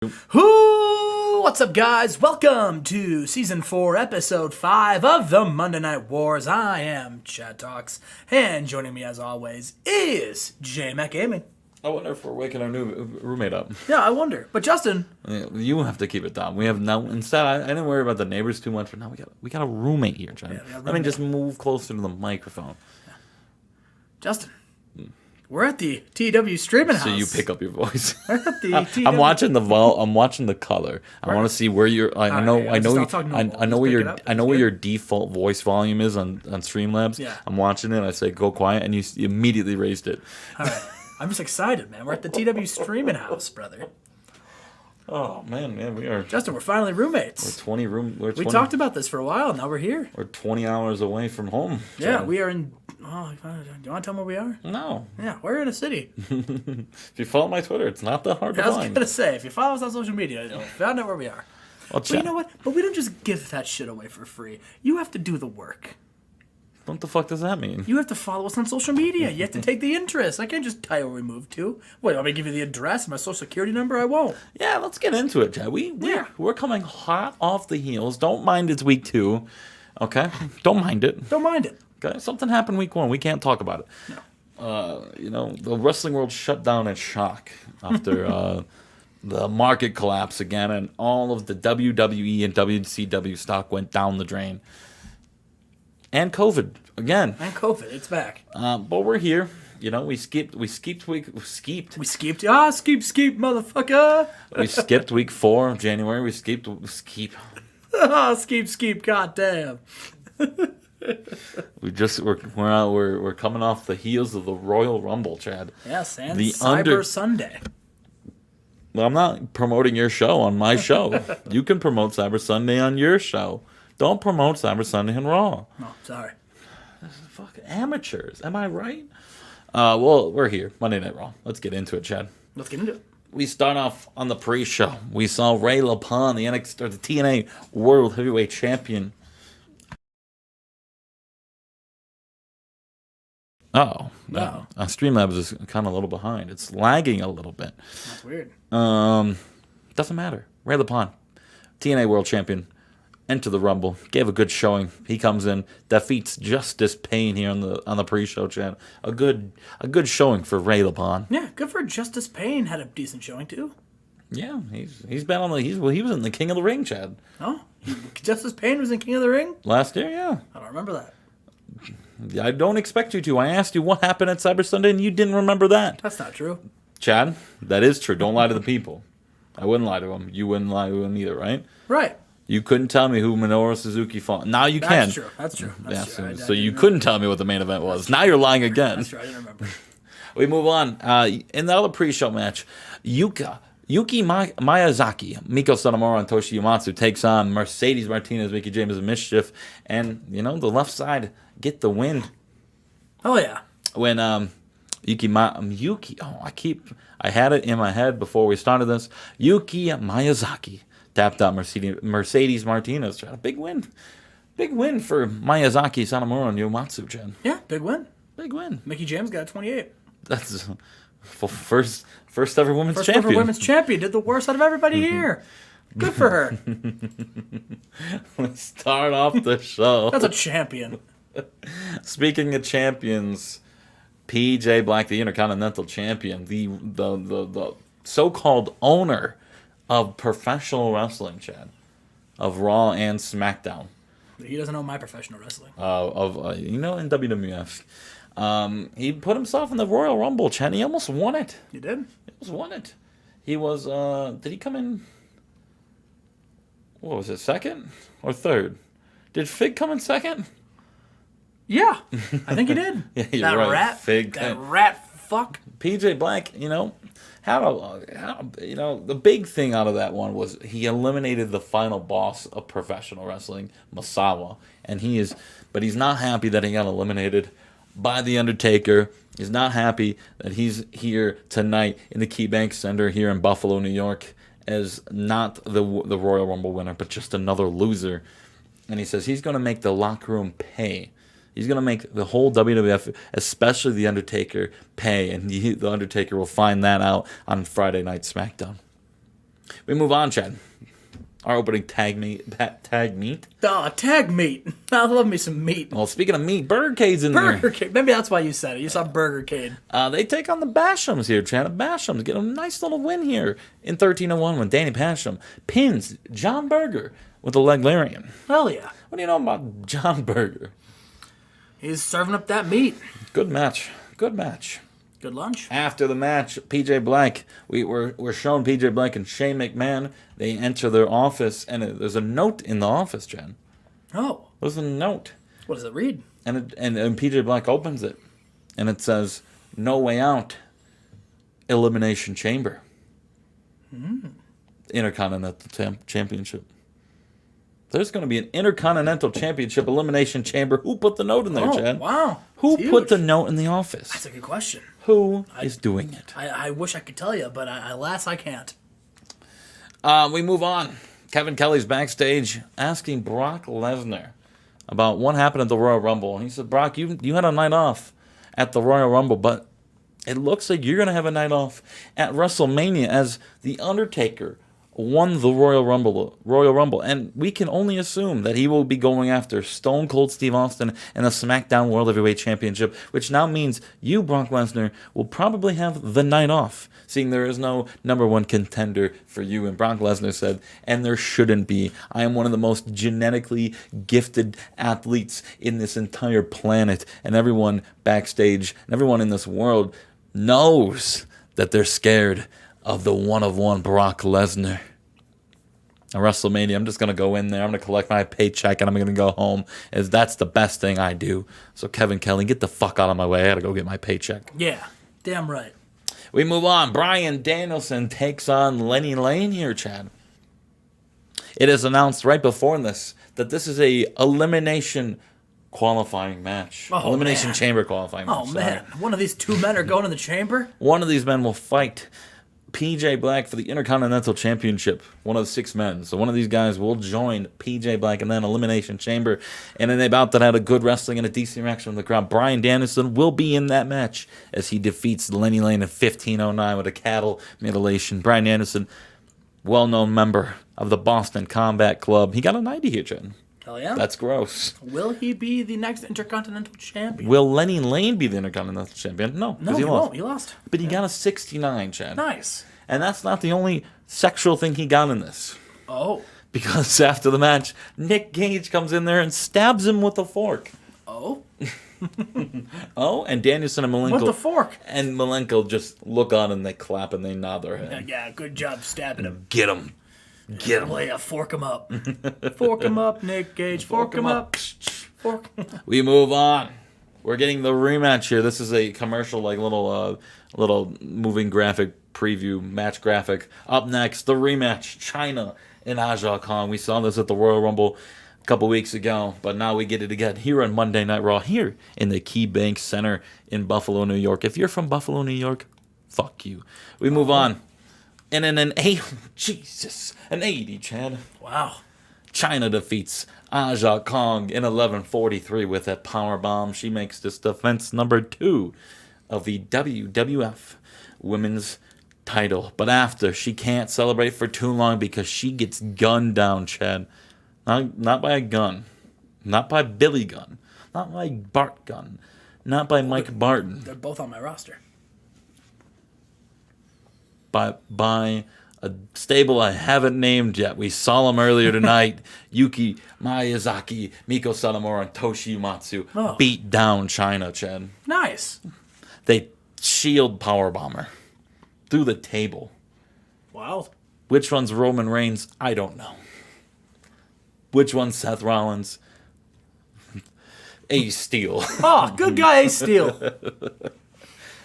What's up, guys? Welcome to Season 4, Episode 5 of the Monday Night Wars. I am Chad Talks, and joining me as always is Jmack Gaming. I wonder if we're waking our new roommate up. Yeah, I wonder. But Justin... You have to keep it down. We have now... Instead, I didn't worry about the neighbors too much, but now we got a roommate here, Chad. Yeah, Let me just move closer to the microphone. Yeah. Justin... We're at the TW streaming house. So you pick up your voice. We're at the TW. I'm watching I'm watching the color. I want to see where your I know where your default voice volume is on Streamlabs. Yeah. I'm watching it. I say go quiet, and you immediately raised it. All right. I'm just excited, man. We're at the TW streaming house, brother. Oh man, we are. Justin, we're finally roommates. We talked about this for a while. Now we're here. We're 20 hours away from home. Yeah, we are in. Oh, do you want to tell them where we are? No. Yeah, we're in a city. If you follow my Twitter, it's not that hard to find. I was gonna say, if you follow us on social media, you'll find out where we are. But you know what? But we don't just give that shit away for free. You have to do the work. What the fuck does that mean? You have to follow us on social media. You have to take the interest. I can't just tell you where we moved to. Wait, I'm gonna give you the address, my social security number. I won't. Yeah, let's get into it, Chad. We're coming hot off the heels. Don't mind it's week 2, okay? Don't mind it. Don't mind it. Okay, something happened week 1. We can't talk about it. No. The wrestling world shut down in shock after the market collapse again, and all of the WWE and WCW stock went down the drain. And COVID again. And COVID, it's back. But we're here. You know, we skipped. Skeep, motherfucker. We skipped week 4 of January. We skipped. Skeep, goddamn. We're coming off the heels of the Royal Rumble, Chad. Yes, and Cyber Sunday. Well, I'm not promoting your show on my show. You can promote Cyber Sunday on your show. Don't promote Cyber Sunday on Raw. No, sorry. This is fucking amateurs. Am I right? Well, we're here. Monday Night Raw. Let's get into it, Chad. Let's get into it. We start off on the pre-show. We saw Ray LaPon, the TNA World Heavyweight Champion. Oh, no. Streamlabs is kind of a little behind. It's lagging a little bit. That's weird. Doesn't matter. Ray LaPon, TNA World Champion, enter the Rumble, gave a good showing. He comes in, defeats Justice Payne here on the pre-show, Chad. A good showing for Ray LaPon. Yeah, good for Justice Payne. Had a decent showing too. Yeah, he's been on he was in the King of the Ring, Chad. Oh, Justice Payne was in King of the Ring last year. Yeah, I don't remember that. I don't expect you to. I asked you what happened at Cyber Sunday, and you didn't remember that. That's not true. Chad, that is true. Don't lie to the people. I wouldn't lie to them. You wouldn't lie to them either, right? Right. You couldn't tell me who Minoru Suzuki fought. Now you can. That's true. So you couldn't tell me what the main event was. Now you're lying again. That's true. I didn't remember. We move on. In the other pre-show match, Yuki Miyazaki, Miko Satomura, and Toshi Uematsu takes on Mercedes Martinez, Mickey James, and Mischief. And, the left side get the win. Oh, yeah. When I had it in my head before we started this. Yuki Miyazaki tapped out Mercedes Martinez. A big win. Big win for Miyazaki, Satomura, and Uematsu, Jen. Yeah, big win. Big win. Mickey James got 28. That's first ever women's champion. First ever women's champion. Did the worst out of everybody here. Good for her. Let's start off the show. That's a champion. Speaking of champions, PJ Black, the Intercontinental Champion, the so-called owner of professional wrestling, Chad, of Raw and SmackDown. He doesn't know my professional wrestling. In WWF. He put himself in the Royal Rumble, Chad. He almost won it. He did? He almost won it. He was, did he come in, what was it, second or third? Did Fig come in second? Yeah, I think he did. Yeah, you're that right. Rat fuck. PJ Black, the big thing out of that one was he eliminated the final boss of professional wrestling, Masawa, but he's not happy that he got eliminated by The Undertaker. He's not happy that he's here tonight in the KeyBank Center here in Buffalo, New York, as not the Royal Rumble winner, but just another loser. And he says he's going to make the locker room pay. He's going to make the whole WWF, especially The Undertaker, pay. And The Undertaker will find that out on Friday Night SmackDown. We move on, Chad. Our opening tag meet. Oh, tag meat. I love me some meat. Well, speaking of meat, Burger Cade's in there. Burger Cade. Maybe that's why you said it. You saw Burger Cade. They take on the Bashams here, Chad. The Bashams get a nice little win here in 1301 when Danny Basham pins John Berger with a leg lariat. Hell yeah. What do you know about John Berger? He's serving up that meat. Good match. Good match. Good lunch. After the match, PJ Black, we're shown PJ Black and Shane McMahon. They enter their office, and there's a note in the office, Jen. Oh. There's a note. What does it read? And PJ Black opens it, and it says, "No way out. Elimination Chamber. Intercontinental Championship." There's going to be an Intercontinental Championship Elimination Chamber. Who put the note in there, Chad? Wow. Who put the note in the office? That's a good question. Who is doing it? I wish I could tell you, but alas, I can't. We move on. Kevin Kelly's backstage asking Brock Lesnar about what happened at the Royal Rumble. And he said, Brock, you had a night off at the Royal Rumble, but it looks like you're going to have a night off at WrestleMania as The Undertaker won the Royal Rumble, and we can only assume that he will be going after Stone Cold Steve Austin and the SmackDown World Heavyweight Championship, which now means you, Brock Lesnar, will probably have the night off, seeing there is no number one contender for you. And Brock Lesnar said, and there shouldn't be. I am one of the most genetically gifted athletes in this entire planet, and everyone backstage and everyone in this world knows that they're scared of the one-of-one Brock Lesnar. At WrestleMania, I'm just going to go in there, I'm going to collect my paycheck, and I'm going to go home, as that's the best thing I do. So Kevin Kelly, get the fuck out of my way. I got to go get my paycheck. Yeah, damn right. We move on. Bryan Danielson takes on Lenny Lane here, Chad. It is announced right before this that this is a elimination qualifying match. Elimination Chamber qualifying match. Oh, man. One of these two men are going to the chamber? One of these men will fight PJ Black for the Intercontinental Championship, one of the 6 men. So one of these guys will join PJ Black and then Elimination Chamber. And in a bout that had a good wrestling and a decent reaction from the crowd, Bryan Danielson will be in that match as he defeats Lenny Lane in 1509 with a cattle mutilation. Bryan Danielson, well-known member of the Boston Combat Club. He got a 90 here, Jen. Hell yeah. That's gross. Will he be the next Intercontinental Champion? Will Lenny Lane be the Intercontinental Champion? No, No, he won't. He lost. But he got a 69, Chad. Nice. And that's not the only sexual thing he got in this. Oh. Because after the match, Nick Gage comes in there and stabs him with a fork. Oh? Oh, and Danielson and Malenko. With the fork. And Malenko just look on and they clap and they nod their head. Yeah, good job stabbing him. Get him. Get him. Well, yeah, fork him up. Fork him up, Nick Gage. Fork him up. Fork. We move on. We're getting the rematch here. This is a commercial, like little moving graphic preview, match graphic. Up next, the rematch, China and Aja Kong. We saw this at the Royal Rumble a couple weeks ago, but now we get it again here on Monday Night Raw, here in the KeyBank Center in Buffalo, New York. If you're from Buffalo, New York, fuck you. We move on. And in an 80, Chad. Wow. China defeats Aja Kong in 11:43 with a power bomb. She makes this defense number 2 of the WWF Women's title. But after, she can't celebrate for too long because she gets gunned down, Chad. Not by a gun. Not by Billy Gunn. Not by Bart Gunn. Not by Mike Barton. They're both on my roster. By a stable I haven't named yet. We saw them earlier tonight. Yuki Miyazaki, Miko Satomura, and Toshi Uematsu beat down China, Chad. Nice. They shield powerbomber through the table. Wow. Which one's Roman Reigns? I don't know. Which one's Seth Rollins? Ace Steel. Oh, good guy, Ace Steel.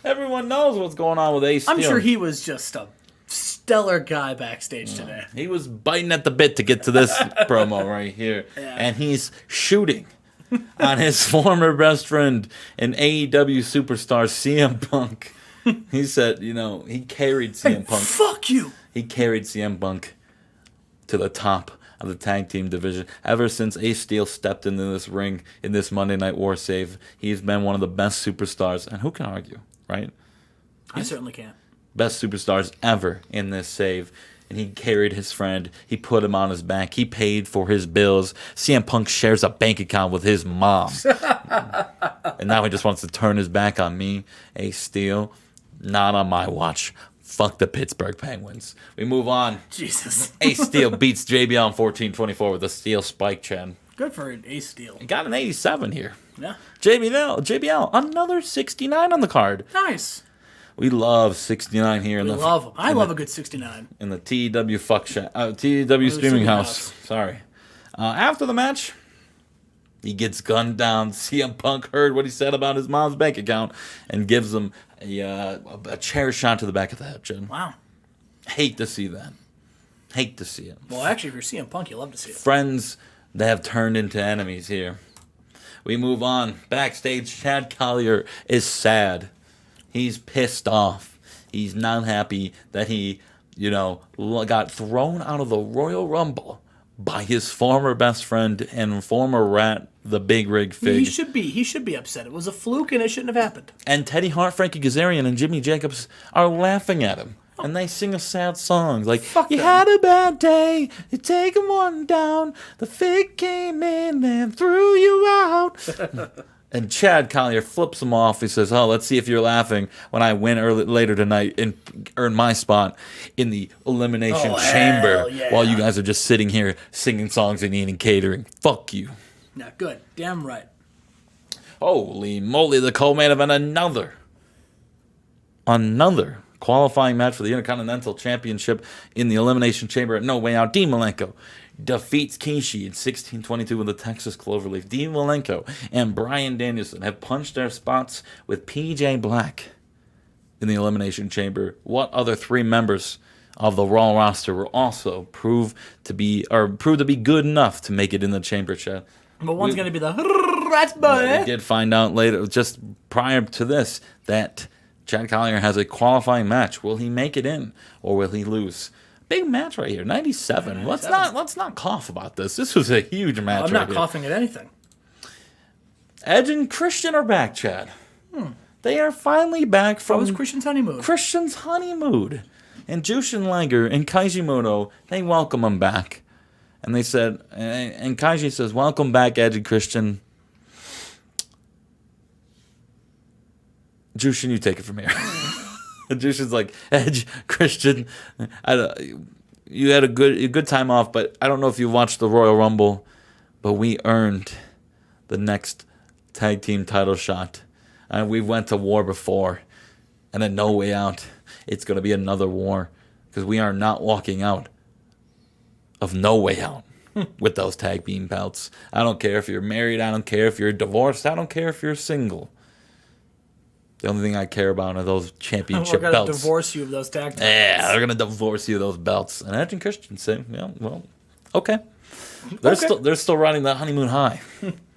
Everyone knows what's going on with Ace Steel. I'm sure he was just a stellar guy backstage today. He was biting at the bit to get to this promo right here. Yeah. And he's shooting on his former best friend and AEW superstar CM Punk. He said, he carried CM Punk. Fuck you. He carried CM Punk to the top of the tag team division. Ever since Ace Steel stepped into this ring in this Monday Night War save, he's been one of the best superstars. And who can argue, right? I certainly can't. Best superstars ever in this save. and he carried his friend. He put him on his back. He paid for his bills. CM Punk shares a bank account with his mom. And now he just wants to turn his back on me. Ace Steel, not on my watch. Fuck the Pittsburgh Penguins. We move on. Jesus. Ace Steel beats JBL in 14-24 with a steel spike, Chad. Good for an Ace Steel. He got an 87 here. Yeah. JBL, another 69 on the card. Nice. We love 69 here. We love them. I love a good 69. In the TEW TEW streaming house. Sorry. After the match, he gets gunned down. CM Punk heard what he said about his mom's bank account and gives him a chair shot to the back of the head, Jen. Wow. Hate to see that. Hate to see it. Well, actually, if you're CM Punk, you love to see it. Friends that have turned into enemies here. We move on. Backstage, Chad Collier is sad. He's pissed off. He's not happy that he, got thrown out of the Royal Rumble by his former best friend and former rat, the Big Rig Fig. He should be upset. It was a fluke and it shouldn't have happened. And Teddy Hart, Frankie Kazarian, and Jimmy Jacobs are laughing at him. And they sing a sad song like, "You had a bad day, you taken one down, the Fig came in and threw you out." And Chad Collier flips him off. He says, "Oh, let's see if you're laughing when I win later tonight and earn my spot in the Elimination Chamber while you guys are just sitting here singing songs and eating catering. Fuck you." Yeah, good. Damn right. Holy moly, the co-main event, another qualifying match for the Intercontinental Championship in the Elimination Chamber at No Way Out. Dean Malenko defeats Kishi in 16-22 with the Texas Cloverleaf. Dean Malenko and Bryan Danielson have punched their spots with PJ Black in the Elimination Chamber. What other three members of the Raw roster will also prove to be good enough to make it in the chamber, Chad? But one's going to be the Rat Boy. We did find out later, just prior to this, that Chad Collier has a qualifying match. Will he make it in, or will he lose? Big match right here, 97. Let's not cough about this. This was a huge match. I'm not coughing at anything. Edge and Christian are back, Chad. They are finally back from. How was Christian's honeymoon? Christian's honeymoon, and Jushin Liger and Kaiji Muto, they welcome him back, and they said, and Kaiji says, "Welcome back, Edge and Christian." Jushin, you take it from here. Jushin's like, "Edge, Christian, you had a good time off, but I don't know if you watched the Royal Rumble, but we earned the next tag team title shot. And we went to war before, and at No Way Out, it's going to be another war, because we are not walking out of No Way Out with those tag team belts. I don't care if you're married. I don't care if you're divorced. I don't care if you're single. The only thing I care about are those championship belts. We're going to divorce you of those tag teams. Yeah, they're going to divorce you of those belts." And Edge and Christian say, "Yeah, well, okay." They're still riding the honeymoon high.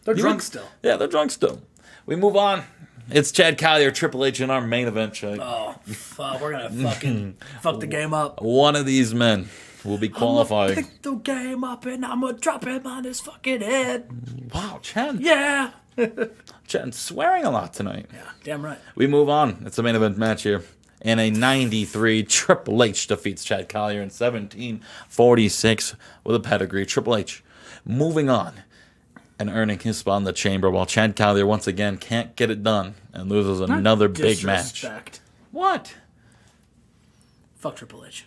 They're drunk still. Yeah, they're drunk still. We move on. It's Chad Collier, Triple H in our main event, Chad. Oh, fuck. We're going to fucking fuck the game up. One of these men will be qualifying. I'm going to pick the game up and I'm going to drop him on his fucking head. Wow, Chad. Yeah. Chad's swearing a lot tonight. Yeah, damn right. We move on. It's the main event match here. In a 93, Triple H defeats Chad Collier in 17-46 with a pedigree. Triple H moving on and earning his spot in the chamber, while Chad Collier once again can't get it done and loses another big match. What? Fuck Triple H.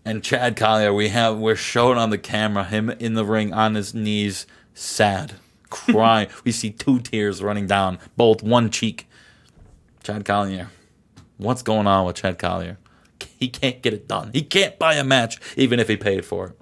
And Chad Collier, we're showing on the camera him in the ring on his knees, sad, crying. We see 2 tears running down both one cheek. Chad Collier. What's going on with Chad Collier? He can't get it done. He can't buy a match, even if he paid for it.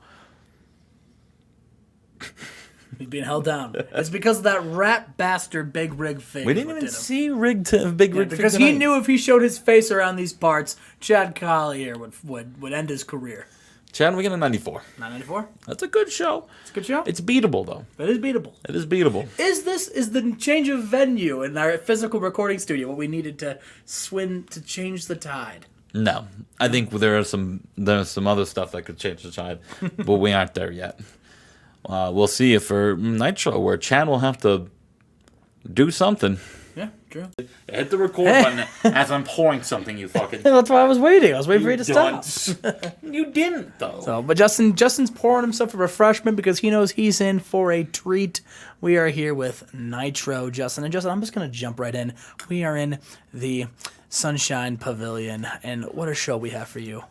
He's being held down. It's because of that rat bastard Big Rig Fig. We didn't even see Big Rig Fig because he knew if he showed his face around these parts, Chad Collier would end his career. Chad, we get a 94. 94? That's a good show. It's a good show. It's beatable, though. It is beatable. It is beatable. Is the change of venue in our physical recording studio what we needed to change the tide? No. I think there's some other stuff that could change the tide, but we aren't there yet. We'll see if for Nitro, where Chad will have to do something. Yeah, true. Hit the record button as I'm pouring something, you fucking... That's why I was waiting. I was waiting for you to dunce. stop. You didn't, though. So, but Justin's pouring himself a refreshment because he knows he's in for a treat. We are here with Nitro, Justin. And Justin, I'm just going to jump right in. We are in the Sunshine Pavilion, and what a show we have for you.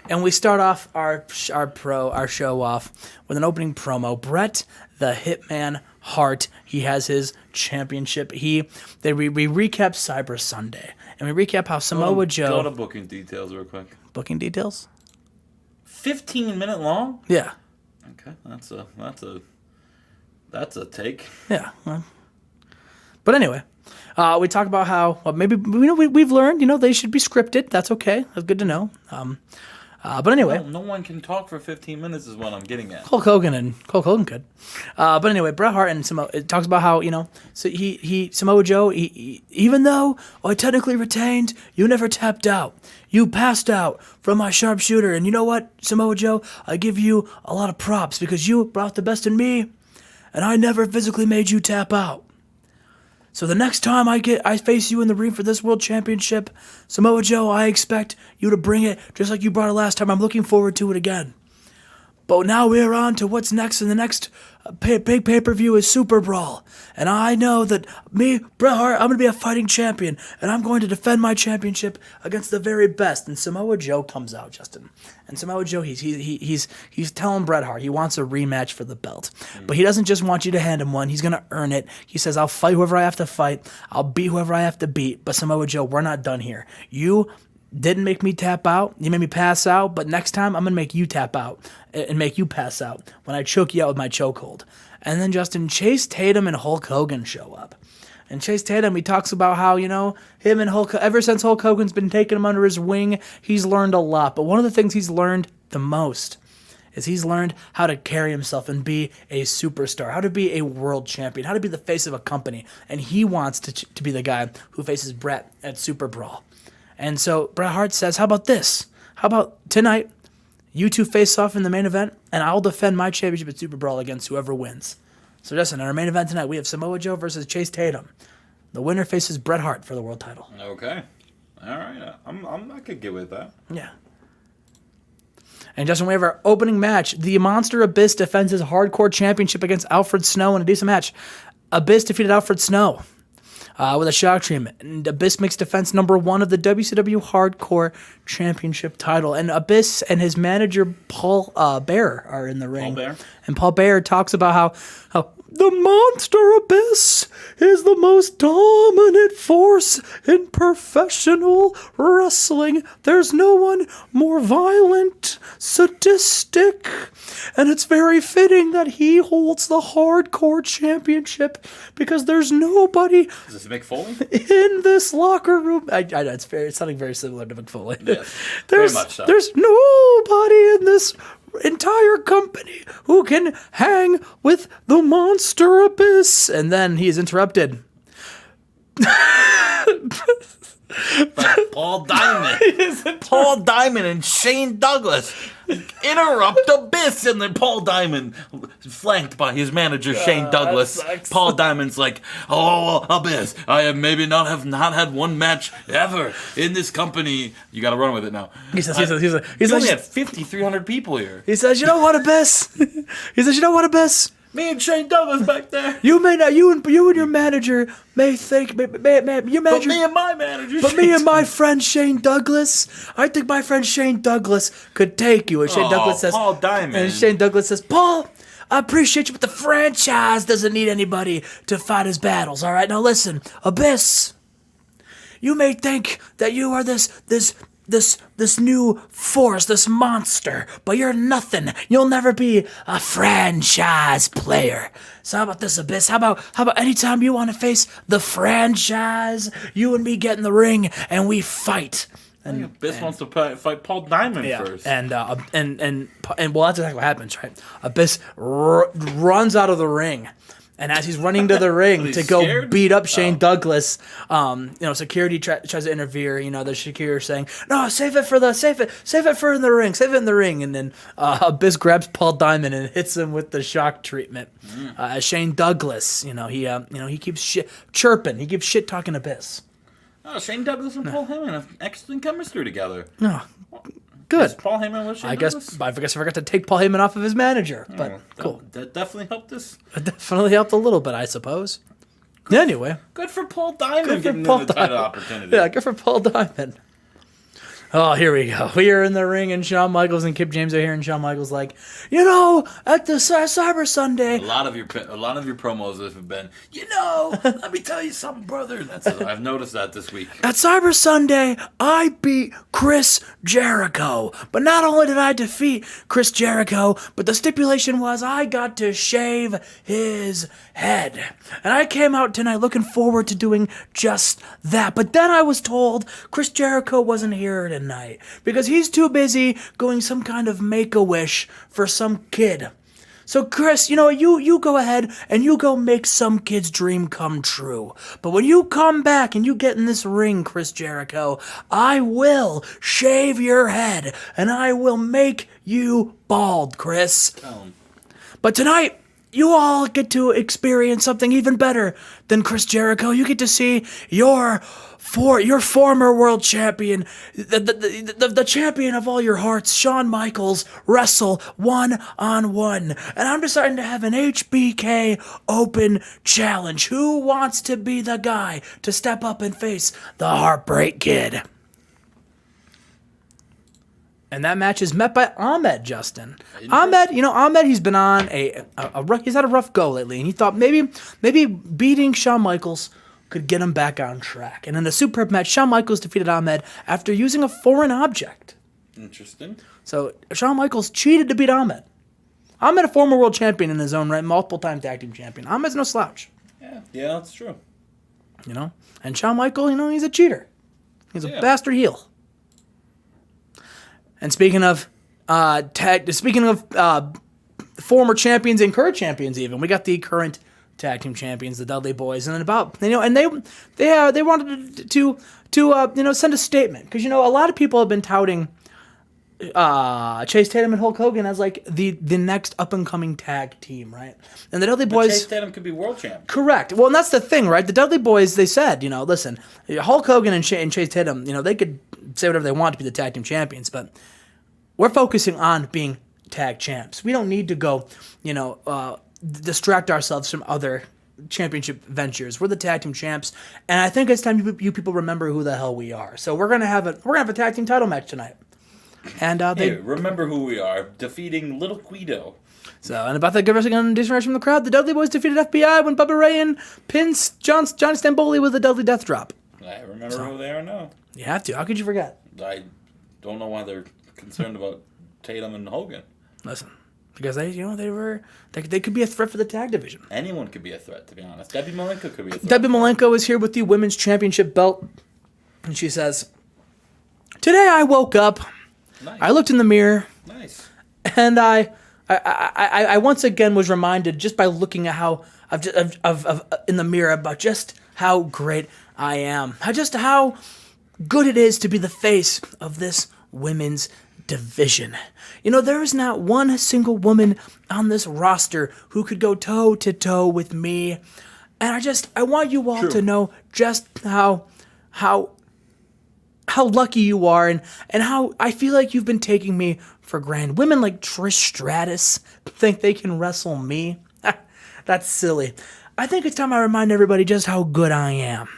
And we start off our show off with an opening promo. Bret the Hitman Hart, he has his championship. We recap Cyber Sunday, and we recap how Samoa Joe... Go to booking details real quick. Booking details? 15-minute long? Yeah. Okay, that's a take. Yeah. Well. But anyway, we talk about how maybe we've learned they should be scripted. That's okay. That's good to know. But anyway, no one can talk for 15 minutes is what I'm getting at. Hulk Hogan could. But anyway, Bret Hart and Samoa, it talks about how so Samoa Joe, even though I technically retained, you never tapped out. You passed out from my sharpshooter, and you know what, Samoa Joe, I give you a lot of props because you brought the best in me, and I never physically made you tap out. So the next time I face you in the ring for this world championship, Samoa Joe, I expect you to bring it just like you brought it last time. I'm looking forward to it again. But now we're on to what's next, and the next big pay-per-view is Super Brawl. And I know that me, Bret Hart, I'm going to be a fighting champion, and I'm going to defend my championship against the very best. And Samoa Joe comes out, Justin. And Samoa Joe, he's telling Bret Hart he wants a rematch for the belt. But he doesn't just want you to hand him one. He's going to earn it. He says, I'll fight whoever I have to fight. I'll beat whoever I have to beat. But Samoa Joe, we're not done here. You didn't make me tap out. You made me pass out. But next time, I'm going to make you tap out and make you pass out when I choke you out with my chokehold. And then, Justin, Chase Tatum and Hulk Hogan show up. And Chase Tatum, he talks about how, him and Hulk, ever since Hulk Hogan's been taking him under his wing, he's learned a lot. But one of the things he's learned the most is he's learned how to carry himself and be a superstar, how to be a world champion, how to be the face of a company. And he wants to be the guy who faces Bret at Super Brawl. And so Bret Hart says, how about this? How about tonight, you two face off in the main event, and I'll defend my championship at Super Brawl against whoever wins. So Justin, in our main event tonight, we have Samoa Joe versus Chase Tatum. The winner faces Bret Hart for the world title. Okay. All right. I could get with that. Yeah. And Justin, we have our opening match. The Monster Abyss defends his hardcore championship against Alfred Snow in a decent match. Abyss defeated Alfred Snow with a shock treatment. And Abyss makes defense number 1 of the WCW Hardcore Championship title. And Abyss and his manager, Paul Bearer, are in the ring. Paul Bearer. And Paul Bearer talks about how the Monster Abyss is the most dominant force in professional wrestling. There's no one more violent, sadistic, and it's very fitting that he holds the Hardcore Championship because there's nobody Is this Mick Foley? in this locker room. I know it's sounding very similar to Mick Foley. Yes, very much so. There's nobody in this entire company who can hang with the Monster Abyss. And then he is interrupted. Like Paul Diamond. Paul Diamond and Shane Douglas interrupt Abyss, and then Paul Diamond, flanked by his manager Shane Douglas. Paul Diamond's like, "Oh, Abyss, I have maybe not had one match ever in this company." You got to run with it now. He only had 5,300 people here. He says, "You know what, Abyss?" He says, "You know what, Abyss? Me and Shane Douglas back there. You may not, you and your manager may think, your manager, but me and my manager, but me and my friend Shane Douglas, I think my friend Shane Douglas could take you." And Shane Douglas says, Paul Diamond. And Shane Douglas says, "Paul, I appreciate you, but the franchise doesn't need anybody to fight his battles. All right, now listen, Abyss, you may think that you are this new force, this monster, but you're nothing. You'll never be a franchise player. So how about this, Abyss? How about anytime you want to face the franchise, you and me get in the ring and we fight." And Abyss wants to fight Paul Diamond first. And well, that's exactly what happens, right? Abyss runs out of the ring. And as he's running to the ring to go scared? beat up Shane Douglas, security tries to interfere. The security saying, "No, save it for in the ring." And then Abyss grabs Paul Diamond and hits him with the shock treatment. Shane Douglas, he keeps chirping. He keeps shit talking Abyss. Oh, Shane Douglas and Paul Heyman have excellent chemistry together. No. Good. Is Paul Heyman with Shane Douglas? I forgot to take Paul Heyman off of his manager, but cool. That definitely helped this. It definitely helped a little bit, I suppose. Anyway. Good for Paul Diamond Good for getting Paul the title Diamond. opportunity. Yeah, good for Paul Diamond. Oh, here we go. We are in the ring, and Shawn Michaels and Kip James are here, and Shawn Michaels like, at the Cyber Sunday. A lot of your promos have been, let me tell you something, brother. I've noticed that this week. At Cyber Sunday, I beat Chris Jericho. But not only did I defeat Chris Jericho, but the stipulation was I got to shave his head. And I came out tonight looking forward to doing just that. But then I was told Chris Jericho wasn't here tonight because he's too busy going some kind of Make-A-Wish for some kid. So Chris, you go ahead and you go make some kid's dream come true. But when you come back and you get in this ring, Chris Jericho, I will shave your head and I will make you bald, Chris. But tonight, you all get to experience something even better than Chris Jericho. You get to see your former world champion, the champion of all your hearts, Shawn Michaels, wrestle one-on-one. And I'm deciding to have an HBK Open Challenge. Who wants to be the guy to step up and face the Heartbreak Kid? And that match is met by Ahmed, Justin. Ahmed, he's been on he's had a rough go lately, and he thought maybe beating Shawn Michaels could get him back on track. And in a superb match, Shawn Michaels defeated Ahmed after using a foreign object. Interesting. So Shawn Michaels cheated to beat Ahmed. Ahmed, a former world champion in his own right, multiple-time tag team champion. Ahmed's no slouch. Yeah, that's true. And Shawn Michaels, he's a cheater. He's a bastard heel. And speaking of former champions and current champions, even we got the current tag team champions, the Dudley Boys, and they wanted to send a statement because a lot of people have been touting Chase Tatum and Hulk Hogan as like the next up and coming tag team, right? And the Dudley Boys. Chase Tatum could be world champion. Correct. Well, and that's the thing, right? The Dudley Boys, they said, listen, Hulk Hogan and Chase Tatum, they could say whatever they want to be the tag team champions, but we're focusing on being tag champs. We don't need to go, distract ourselves from other championship ventures. We're the tag team champs, and I think it's time you people remember who the hell we are. So we're gonna have a tag team title match tonight. And remember who we are, defeating Little Guido. So, and about that good wrestling and disrespect from the crowd, the Dudley Boys defeated FBI when Bubba Ray and pins Johnny Stamboli with a Dudley Death Drop. I remember who they are now. You have to. How could you forget? I don't know why they're concerned about Tatum and Hogan. Listen, because they could be a threat for the tag division. Anyone could be a threat, to be honest. Debbie Malenko could be a threat. Debbie Malenko is here with the women's championship belt, and she says, "Today I woke up, Nice. I looked in the mirror, Nice. and I once again was reminded just by looking at how in the mirror about just how great I am, how good it is to be the face of this women's division. There is not one single woman on this roster who could go toe to toe with me, and I want you all to know just how lucky you are and how I feel like you've been taking me for granted. Women like Trish Stratus think they can wrestle me. That's silly. I think it's time I remind everybody just how good I am.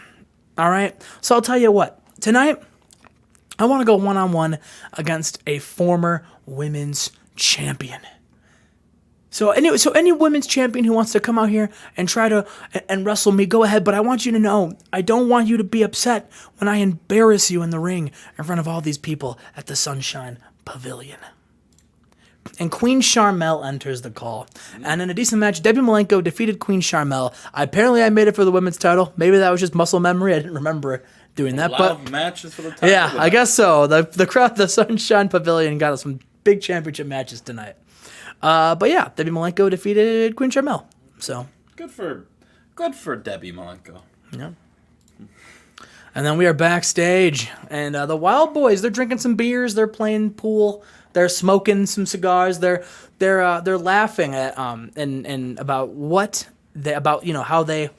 All right? So I'll tell you what. Tonight, I want to go one-on-one against a former women's champion. So any women's champion who wants to come out here and try to and wrestle me, go ahead. But I want you to know, I don't want you to be upset when I embarrass you in the ring in front of all these people at the Sunshine Pavilion. And Queen Sharmell enters the call. And in a decent match, Debbie Malenko defeated Queen Sharmell. Apparently, I made it for the women's title. Maybe that was just muscle memory. I didn't remember doing that. A lot of matches for the title. Yeah, I guess so. The crowd, the Sunshine Pavilion got us some big championship matches tonight. But yeah, Debbie Malenko defeated Queen Sharmell. So Good for Debbie Malenko. Yeah. And then we are backstage, and the Wild Boys, they're drinking some beers, they're playing pool, they're smoking some cigars, they're laughing at and about how they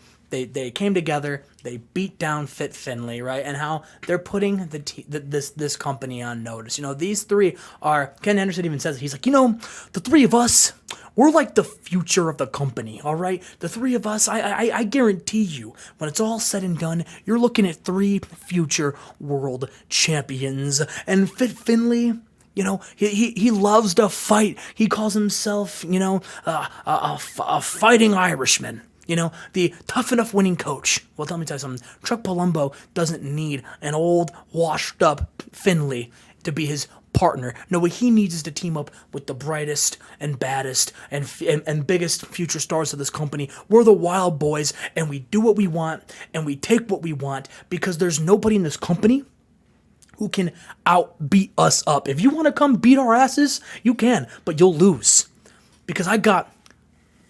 came together, they beat down Fit Finlay, right, and how they're putting this company on notice. These three are. Ken Anderson even says, he's like, the three of us, we're like the future of the company, all right? The three of us, I guarantee you, when it's all said and done, you're looking at 3 future world champions. And Fit Finlay, he loves to fight. He calls himself, a fighting Irishman. The tough enough winning coach. Well, let me tell you something. Chuck Palumbo doesn't need an old, washed up Finlay to be his partner. No, what he needs is to team up with the brightest and baddest and biggest future stars of this company. We're the Wild Boys, and we do what we want, and we take what we want, because there's nobody in this company who can outbeat us up. If you want to come beat our asses, you can, but you'll lose. Because I got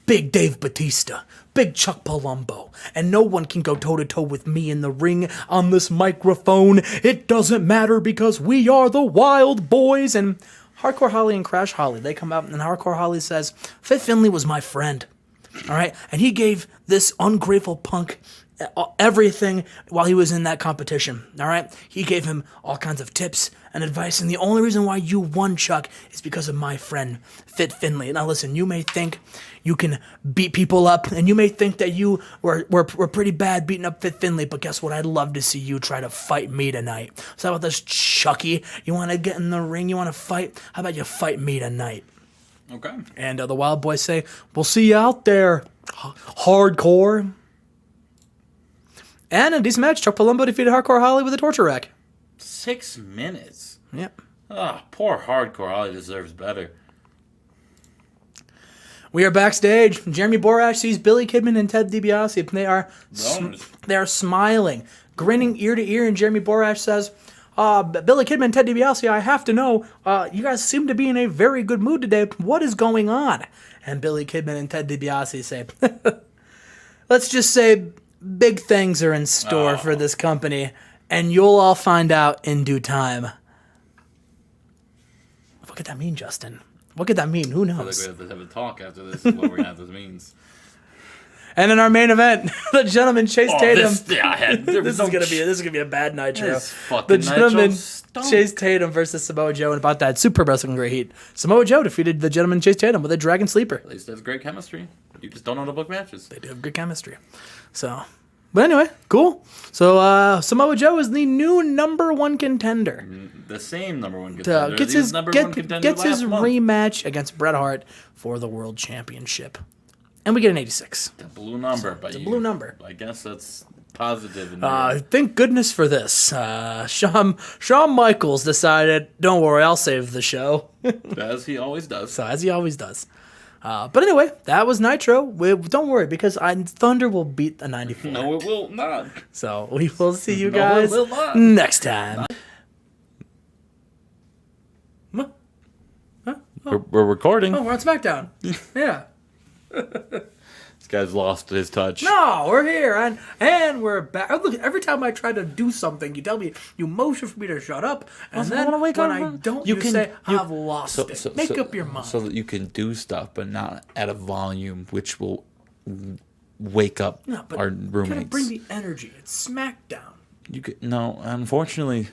Big Dave Batista, Big Chuck Palumbo, and no one can go toe-to-toe with me in the ring on this microphone. It doesn't matter, because we are the Wild Boys. And Hardcore Holly and Crash Holly, they come out, and Hardcore Holly says, Fit Finlay was my friend, all right? And he gave this ungrateful punk everything while he was in that competition, all right? He gave him all kinds of tips and advice, and the only reason why you won, Chuck, is because of my friend, Fit Finlay. Now listen, you may think you can beat people up, and you may think that you were pretty bad beating up Fit Finlay, but guess what? I'd love to see you try to fight me tonight. So how about this, Chucky? You want to get in the ring? You want to fight? How about you fight me tonight? Okay. And the Wild Boys say, we'll see you out there, Hardcore. And in this match, Chuck Palumbo defeated Hardcore Holly with a torture rack. 6 minutes. Yep. Poor Hardcore Holly deserves better. We are backstage. Jeremy Borash sees Billy Kidman and Ted DiBiase. They are smiling, grinning ear to ear, and Jeremy Borash says, Billy Kidman and Ted DiBiase, I have to know, you guys seem to be in a very good mood today. What is going on? And Billy Kidman and Ted DiBiase say, let's just say big things are in store for this company, and you'll all find out in due time. What could that mean, Justin? What could that mean? Who knows? I feel like we have to have a talk after this. What we're gonna have this means. And in our main event, the gentleman Chase Tatum. This is gonna be a bad Nitro. The gentleman Chase Tatum versus Samoa Joe, and about that super wrestling great heat. Samoa Joe defeated the gentleman Chase Tatum with a Dragon Sleeper. At least they have great chemistry. You just don't know to book matches. They do have good chemistry. So, but anyway, cool. So Samoa Joe is the new #1 contender. The same #1 contender. Gets his month. rematch against Bret Hart for the World Championship. And we get an 86. The blue number. It's a blue number. I guess that's positive. Thank goodness for this. Shawn Michaels decided, don't worry, I'll save the show. As he always does. But anyway, that was Nitro. Don't worry, because Thunder will beat the 94. No, it will not. So we will see you guys next time. We're recording. Oh, we're on SmackDown. Yeah. This guy's lost his touch. No, we're here, and we're back. Look, every time I try to do something, you tell me, you motion for me to shut up, and then when I don't, you say, I've lost it. Make up your mind. So that you can do stuff, but not at a volume which will wake up our roommates. You gotta bring the energy. It's SmackDown. No, unfortunately,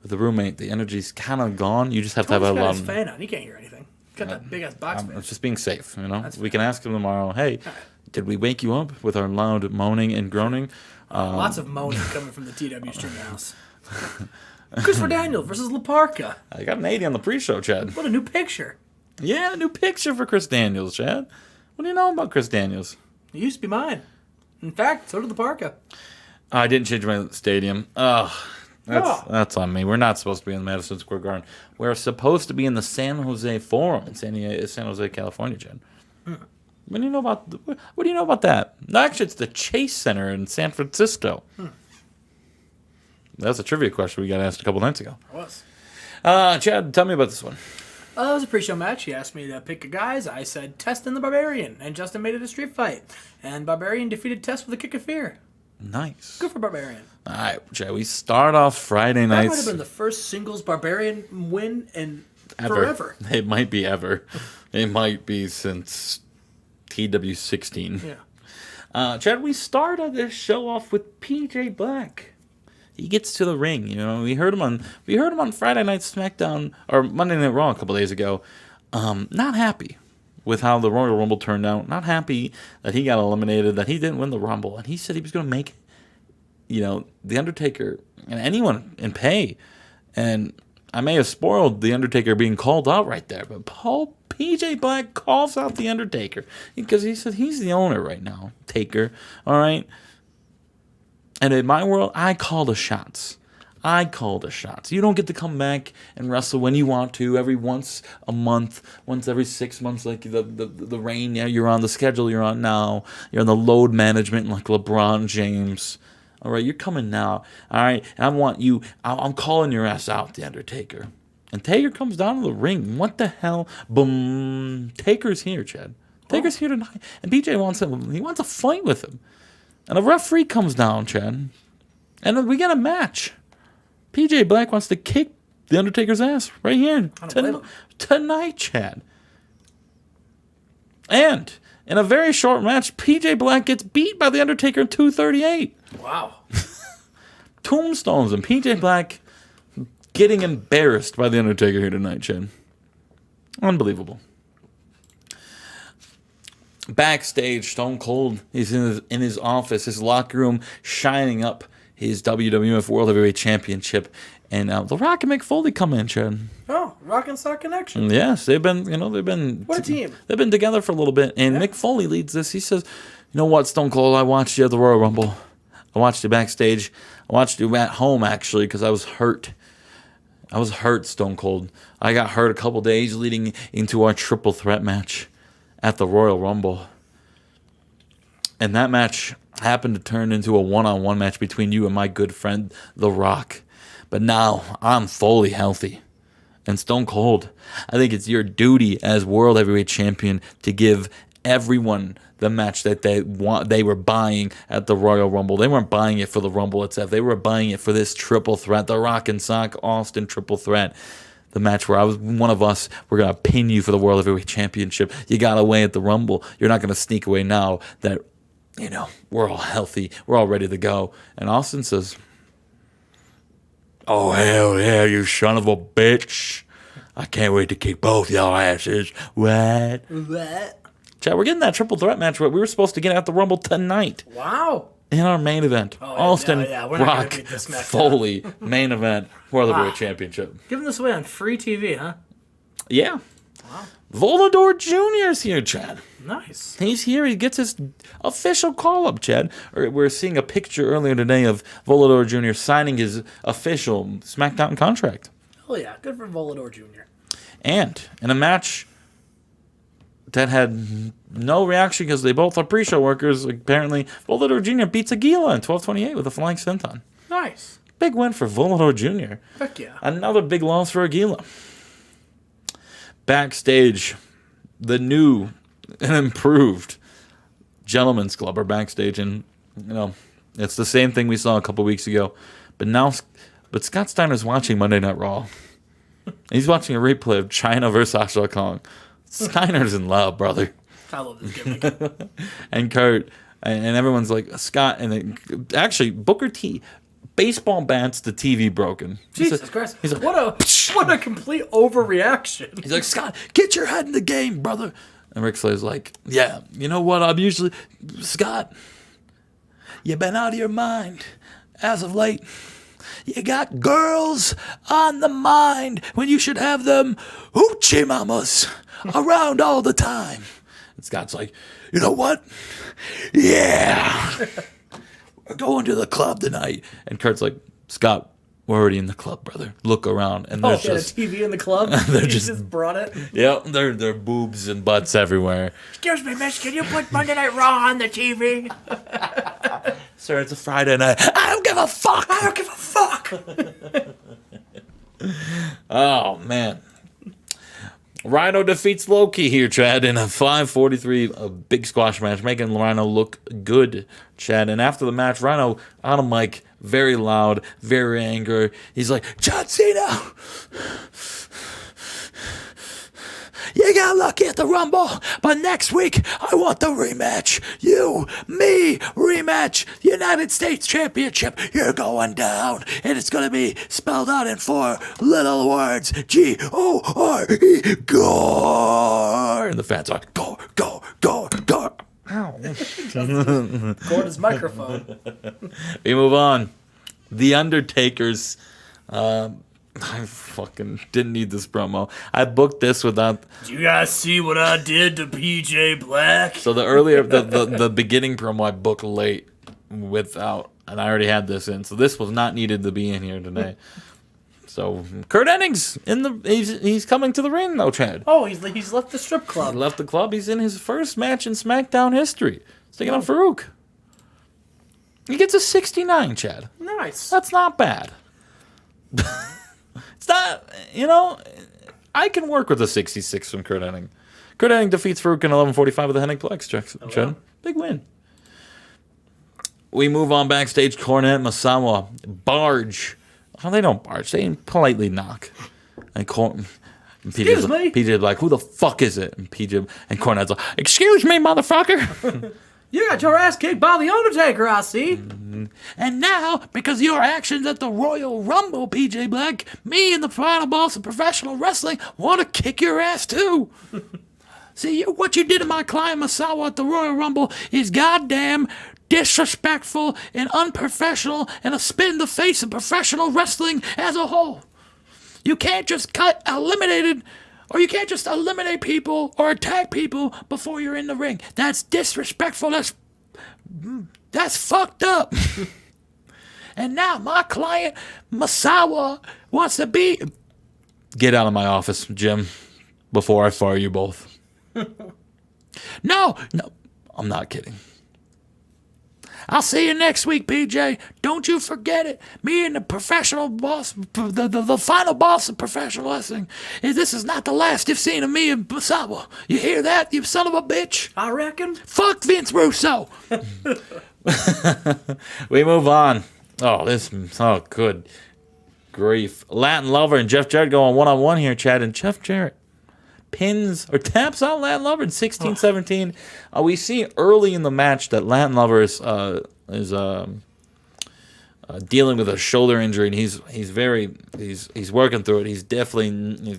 with the roommate, the energy's kind of gone. You just have to have a lot of fan on. He can't hear anything. Got that big ass box fan. It's just being safe, We can ask him tomorrow. Hey, did we wake you up with our loud moaning and groaning? Lots of moaning coming from the TW Stream House. Christopher Daniels versus La Parka. I got an 80 on the pre-show, Chad. What a new picture. Yeah, a new picture for Chris Daniels, Chad. What do you know about Chris Daniels? He used to be mine. In fact, so did La Parka. I didn't change my stadium. That's on me. We're not supposed to be in Madison Square Garden. We're supposed to be in the San Jose Forum in San Jose, California, Jen. What do you know about that? No, actually, it's the Chase Center in San Francisco. That's a trivia question we got asked a couple nights ago. It was. Chad, tell me about this one. It was a pre-show match. He asked me to pick a guys. I said Test and the Barbarian, and Justin made it a street fight. And Barbarian defeated Test with a kick of fear. Nice. Good for Barbarian. All right, Jay, we start off Friday That nights. might have been the first singles Barbarian win in Ever. forever. It might be ever. It might be since TW16. Yeah. Chad, we started this show off with PJ Black. He gets to the ring. You know, we heard him on Friday Night SmackDown or Monday Night Raw a couple days ago. Not happy with how the Royal Rumble turned out. Not happy that he got eliminated, that he didn't win the Rumble, and he said he was going to make, the Undertaker and anyone in pay. And I may have spoiled the Undertaker being called out right there, but PJ Black calls out the Undertaker because he said he's the owner right now, Taker. All right. And in my world, I call the shots. You don't get to come back and wrestle when you want to, every once a month, once every 6 months, like the reign. Yeah, you're on the schedule you're on now. You're on the load management like LeBron James. All right, you're coming now. All right, and I want you. I'm calling your ass out, the Undertaker. And Taker comes down to the ring. What the hell? Boom! Taker's here, Chad. Taker's here tonight, and BJ wants him. He wants a fight with him. And a referee comes down, Chad, and then we get a match. PJ Black wants to kick the Undertaker's ass right here tonight, Chad. And in a very short match, PJ Black gets beat by the Undertaker in 2:38. Wow. Tombstones and PJ Black getting embarrassed by the Undertaker here tonight, Chad. Unbelievable. Backstage, Stone Cold is in his office, his locker room, shining up his WWF World Heavyweight Championship, and The Rock and Mick Foley come in, Chad. Oh, Rock and Sock connection. Yes, they've been What a team. They've been together for a little bit, and Mick Foley leads this. He says, "You know what, Stone Cold? I watched you at the Royal Rumble. I watched you backstage. I watched you at home actually because I was hurt. Stone Cold. I got hurt a couple days leading into our triple threat match at the Royal Rumble. And that match happened to turn into a one-on-one match between you and my good friend, The Rock. But now I'm fully healthy. And Stone Cold, I think it's your duty as World Heavyweight Champion to give everyone the match that they were buying at the Royal Rumble. They weren't buying it for the Rumble itself. They were buying it for this triple threat, the Rock and Sock Austin triple threat. The match where one of us, we're going to pin you for the World Heavyweight Championship. You got away at the Rumble. You're not going to sneak away now that, we're all healthy. We're all ready to go. And Austin says, "Oh, hell yeah, you son of a bitch. I can't wait to kick both y'all asses." What? Chad, we're getting that triple threat match we were supposed to get at the Rumble tonight. Wow. In our main event. Austin, we're not Rock, gonna beat this match Foley, main event, World Heavyweight Championship. Giving this away on free TV, huh? Yeah. Wow. Volador Jr.'s here, Chad. Nice. He's here. He gets his official call-up, Chad. We're seeing a picture earlier today of Volador Jr. signing his official SmackDown contract. Oh, yeah. Good for Volador Jr. And in a match that had no reaction because they both are pre-show workers, apparently Volador Jr. beats Aguila in 12:28 with a flying senton. Nice. Big win for Volador Jr. Heck yeah. Another big loss for Aguila. Backstage, the new and improved Gentlemen's Club are backstage, and it's the same thing we saw a couple weeks ago. But Scott Steiner's watching Monday Night Raw. He's watching a replay of China versus Asha Kong. Steiner's in love, brother. I love this gimmick. And Kurt, and everyone's like, Scott, and actually Booker T, baseball bats the TV broken. Jesus Christ. He's like, what a complete overreaction. He's like, "Scott, get your head in the game, brother." And Ric Flair's like, "Yeah, you know what? Scott, you've been out of your mind as of late. You got girls on the mind when you should have them hoochie mamas around all the time." And Scott's like, "You know what? Yeah. We're going to the club tonight." And Kurt's like, "Scott, we're already in the club, brother. Look around." And there's just a TV in the club? They're You just brought it? Yep, they're boobs and butts everywhere. "Excuse me, miss, can you put Monday Night Raw on the TV?" "Sir, it's a Friday night." "I don't give a fuck." "I don't give a fuck." Oh, man. Rhino defeats Loki here, Chad, in a 5:43 a big squash match, making Rhino look good, Chad. And after the match, Rhino on a mic, very loud, very angry. He's like, John Cena, you got lucky at the Rumble, but next week I want the rematch. You, me, rematch, United States Championship. You're going down, and it's going to be spelled out in 4 little words. G-O-R-E, gore. And the fans are, gore, gore, gore, gore. Ow. Gord his microphone. We move on. The Undertaker's... I fucking didn't need this promo. I booked this without... Do you guys see what I did to PJ Black? So the beginning promo I booked late without, and I already had this in. So this was not needed to be in here today. So Kurt Hennig's he's coming to the ring though, Chad. Oh, he's left the strip club. He left the club. He's in his first match in SmackDown history. He's taking on Farouk. He gets a 69, Chad. Nice. That's not bad. It's not, I can work with a 66 from Kurt Hennig. Kurt Hennig defeats Farouk in 11:45 with a Hennig Plex, Chad. Wow. Big win. We move on backstage. Cornette, Masawa, barge. Oh, they don't barge. They politely knock. And Excuse me? PJ's like, who the fuck is it? And Cornette's like, excuse me, motherfucker. You got your ass kicked by The Undertaker, I see. And now, because of your actions at the Royal Rumble, PJ Black, me and the final boss of professional wrestling want to kick your ass too. See, what you did to my client Masawa at the Royal Rumble is goddamn disrespectful and unprofessional and a spit in the face of professional wrestling as a whole. You can't just eliminate people or attack people before you're in the ring. That's disrespectful. That's fucked up. And now my client, Masawa, wants to be... Get out of my office, Jim, before I fire you both. No, I'm not kidding. I'll see you next week, PJ. Don't you forget it. Me and the professional boss, the final boss of professional wrestling. This is not the last you've seen of me and Masawa. You hear that, you son of a bitch? I reckon. Fuck Vince Russo. We move on. Oh, good grief. Latin Lover and Jeff Jarrett going one-on-one here, Chad. And Jeff Jarrett pins or taps out Latin Lover in 16-17. We see early in the match that Latin Lover is dealing with a shoulder injury, and he's working through it. He's definitely,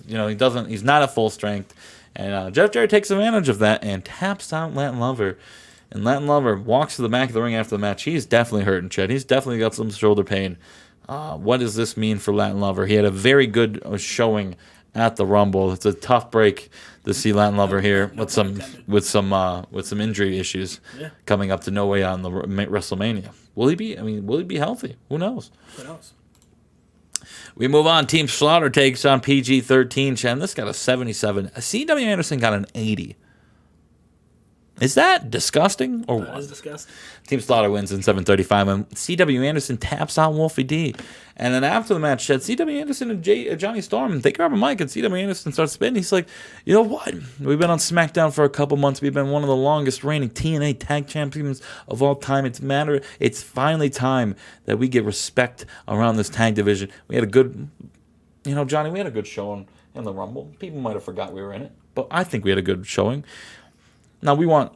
he's not at full strength. And Jeff Jarrett takes advantage of that and taps out Latin Lover. And Latin Lover walks to the back of the ring after the match. He's definitely hurting, Chet. He's definitely got some shoulder pain. What does this mean for Latin Lover? He had a very good showing at the Rumble. It's a tough break to see Latin Lover here with some injury issues coming up to No Way Out in the WrestleMania. Will he be healthy? Who knows? Who knows? We move on. Team Slaughter takes on PG-13. Chan, this got a 77. C.W. Anderson got an 80. Is that disgusting or what? That is disgusting. Team Slaughter wins in 7:35, and C.W. Anderson taps out Wolfie D. And then after the match, C.W. Anderson and Johnny Storm, they grab a mic, and C.W. Anderson starts spitting. He's like, you know what? We've been on SmackDown for a couple months. We've been one of the longest reigning TNA tag champions of all time. It's finally time that we get respect around this tag division. We had a good, Johnny, we had a good showing in the Rumble. People might have forgot we were in it, but I think we had a good showing. Now we want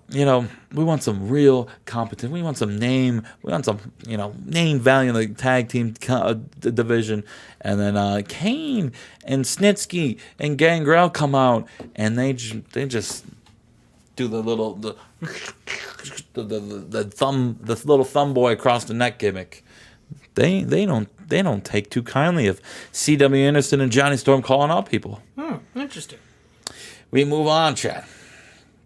some real competence. We want some name. We want some, name value in the tag team division. And then Kane and Snitsky and Gangrel come out, and they just do the little thumb boy across the neck gimmick. They don't take too kindly of C.W. Anderson and Johnny Storm calling out people. Interesting. We move on, Chad.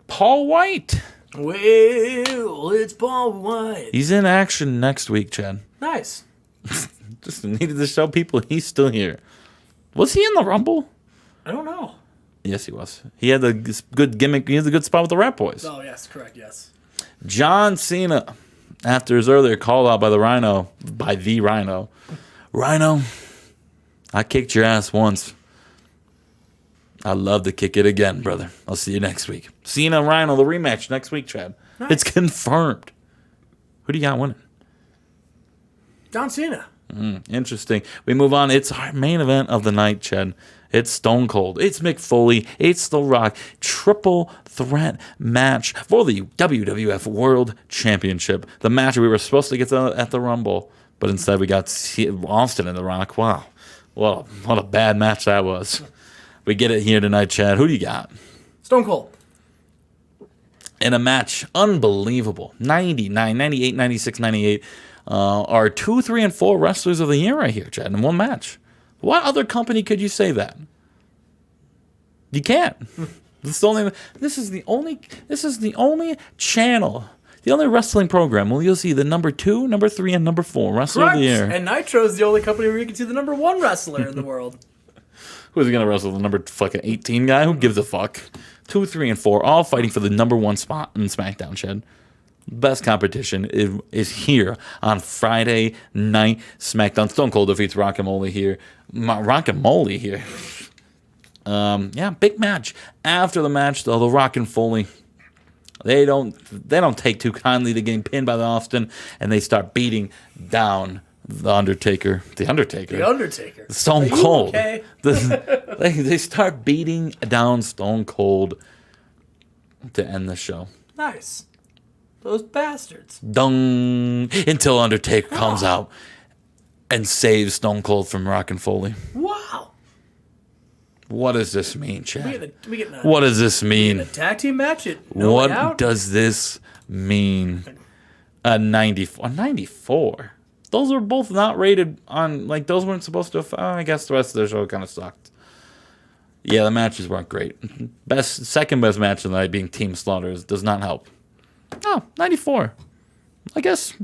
Paul White. Well, it's Paul White. He's in action next week, Chad. Nice. Just needed to show people he's still here. Was he in the Rumble? I don't know. Yes, he was. He had the good gimmick. He had the good spot with the Rat Boys. Oh, yes, correct, yes. John Cena, after his earlier call out by the Rhino, Rhino, I kicked your ass once. I love to kick it again, brother. I'll see you next week. Cena and Rhino, the rematch next week, Chad. Nice. It's confirmed. Who do you got winning? John Cena. Interesting. We move on. It's our main event of the night, Chad. It's Stone Cold. It's Mick Foley. It's The Rock. Triple threat match for the WWF World Championship. The match we were supposed to get at the Rumble, but instead we got Austin and The Rock. Wow. What a bad match that was. We get it here tonight, Chad. Who do you got? Stone Cold. In a match, unbelievable. 99, 98, 96, 98 are 2, 3, and 4 wrestlers of the year right here, Chad, in one match. What other company could you say that? You can't. This is the only channel, the only wrestling program where you'll see the number 2, number 3, and number 4 wrestler of the year. And Nitro's the only company where you can see the number 1 wrestler in the world. Who's gonna wrestle the number fucking 18 guy? Who gives a fuck? 2, 3, and 4, all fighting for the number 1 spot in SmackDown, Chad. Best competition is here on Friday night SmackDown. Stone Cold defeats Rockamole here. Rockamole here. Big match. After the match, though, The Rock and Foley, they don't take too kindly to getting pinned by the Austin, and they start beating down The Undertaker. Stone Cold. Okay? They start beating down Stone Cold to end the show. Nice. Those bastards. Dung. Until Undertaker comes out and saves Stone Cold from Rock and Foley. Wow. What does this mean, Chad? What does this mean? A tag team match? What does this mean? A 94. Those were both not rated on, like, those weren't supposed to, I guess the rest of the show kind of sucked. Yeah, the matches weren't great. Second best match of the night being Team Slaughters does not help. Oh, 94. I guess,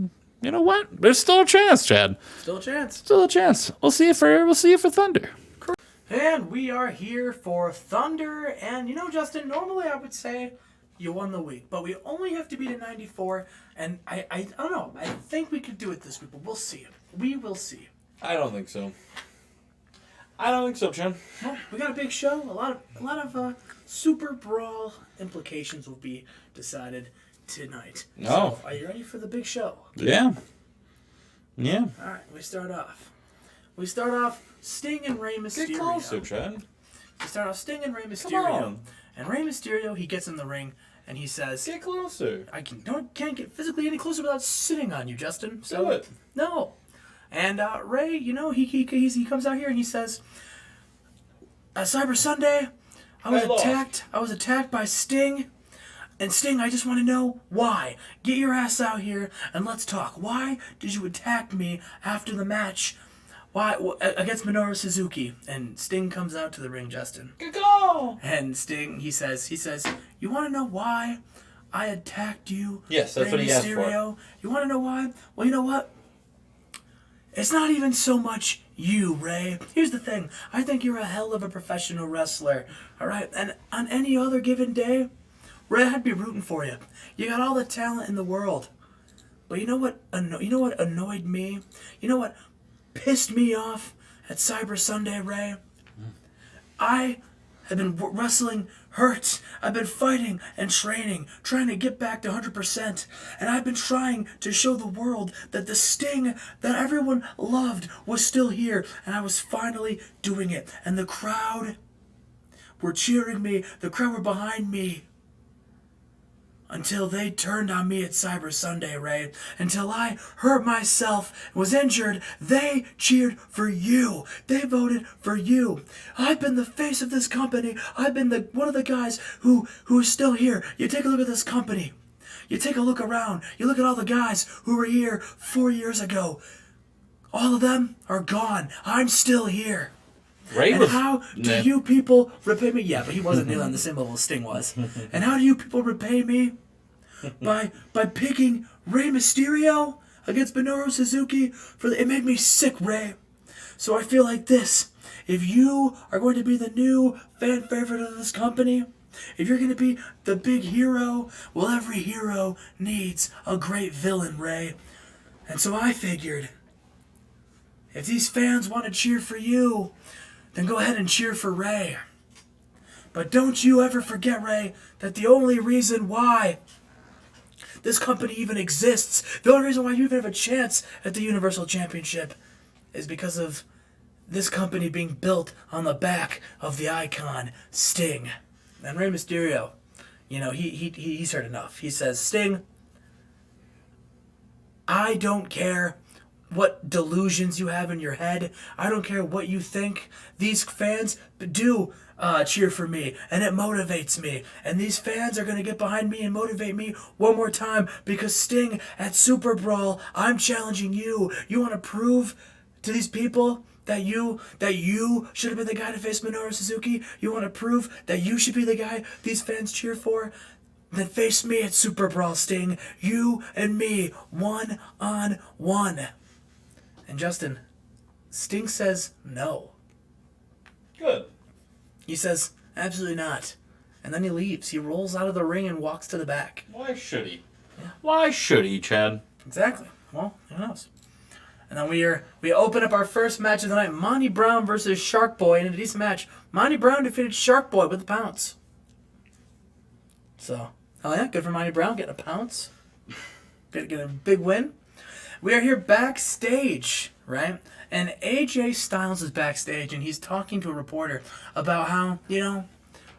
you know what? There's still a chance, Chad. Still a chance. We'll see you for Thunder. And we are here for Thunder. And, Justin, normally I would say you won the week. But we only have to beat a 94. And I don't know. I think we could do it this week. But we'll see. We will see. I don't think so, Chad. Well, we got a big show. A lot of Super Brawl implications will be decided tonight. No. So, are you ready for the big show? Yeah. All right, we start off Sting and Rey Mysterio. Get closer, Chad. We start off Sting and Rey Mysterio. Come on. And Rey Mysterio, he gets in the ring and he says, Get closer. I can't get physically any closer without sitting on you, Justin. So Do it. No. And Rey, he comes out here and he says, Cyber Sunday, I was attacked by Sting. And Sting, I just want to know why. Get your ass out here and let's talk. Why did you attack me after the match? Why against Minoru Suzuki? And Sting comes out to the ring, Justin. Go! And Sting, he says, you want to know why I attacked you? Yes, that's what he asked for. You want to know why? Well, you know what? It's not even so much you, Rey. Here's the thing. I think you're a hell of a professional wrestler. All right? And on any other given day, Rey, I'd be rooting for you. You got all the talent in the world. But you know what annoyed me? You know what pissed me off at Cyber Sunday, Rey? I have been wrestling hurt. I've been fighting and training, trying to get back to 100%. And I've been trying to show the world that the Sting that everyone loved was still here. And I was finally doing it. And the crowd were cheering me. The crowd were behind me. Until they turned on me at Cyber Sunday, Rey. Until I hurt myself, was injured, they cheered for you. They voted for you. I've been the face of this company. I've been one of the guys who is still here. You take a look at this company. You take a look around. You look at all the guys who were here 4 years ago. All of them are gone. I'm still here. How do you people repay me? Yeah, but he wasn't nearly on the same level as Sting was. And how do you people repay me? By picking Rey Mysterio against Minoru Suzuki? It made me sick, Rey. So I feel like this. If you are going to be the new fan favorite of this company, if you're going to be the big hero, well, every hero needs a great villain, Rey. And so I figured, if these fans want to cheer for you, then go ahead and cheer for Rey. But don't you ever forget, Ray, that the only reason why this company even exists, the only reason why you even have a chance at the Universal Championship is because of this company being built on the back of the icon, Sting. And Rey Mysterio, he's heard enough. He says, Sting, I don't care what delusions you have in your head. I don't care what you think. These fans do cheer for me, and it motivates me. And these fans are going to get behind me and motivate me one more time because Sting, at Super Brawl, I'm challenging you. You want to prove to these people that you should have been the guy to face Minoru Suzuki? You want to prove that you should be the guy these fans cheer for? Then face me at Super Brawl, Sting. You and me, 1-on-1. And Justin, Sting says no. Good. He says, absolutely not. And then he leaves. He rolls out of the ring and walks to the back. Why should he? Yeah. Why should he, Chad? Exactly. Well, who knows? And then we open up our first match of the night. Monty Brown versus Shark Boy in a decent match. Monty Brown defeated Shark Boy with a pounce. So, hell yeah, good for Monty Brown getting a pounce. Get a big win. We are here backstage, right? And AJ Styles is backstage, and he's talking to a reporter about how,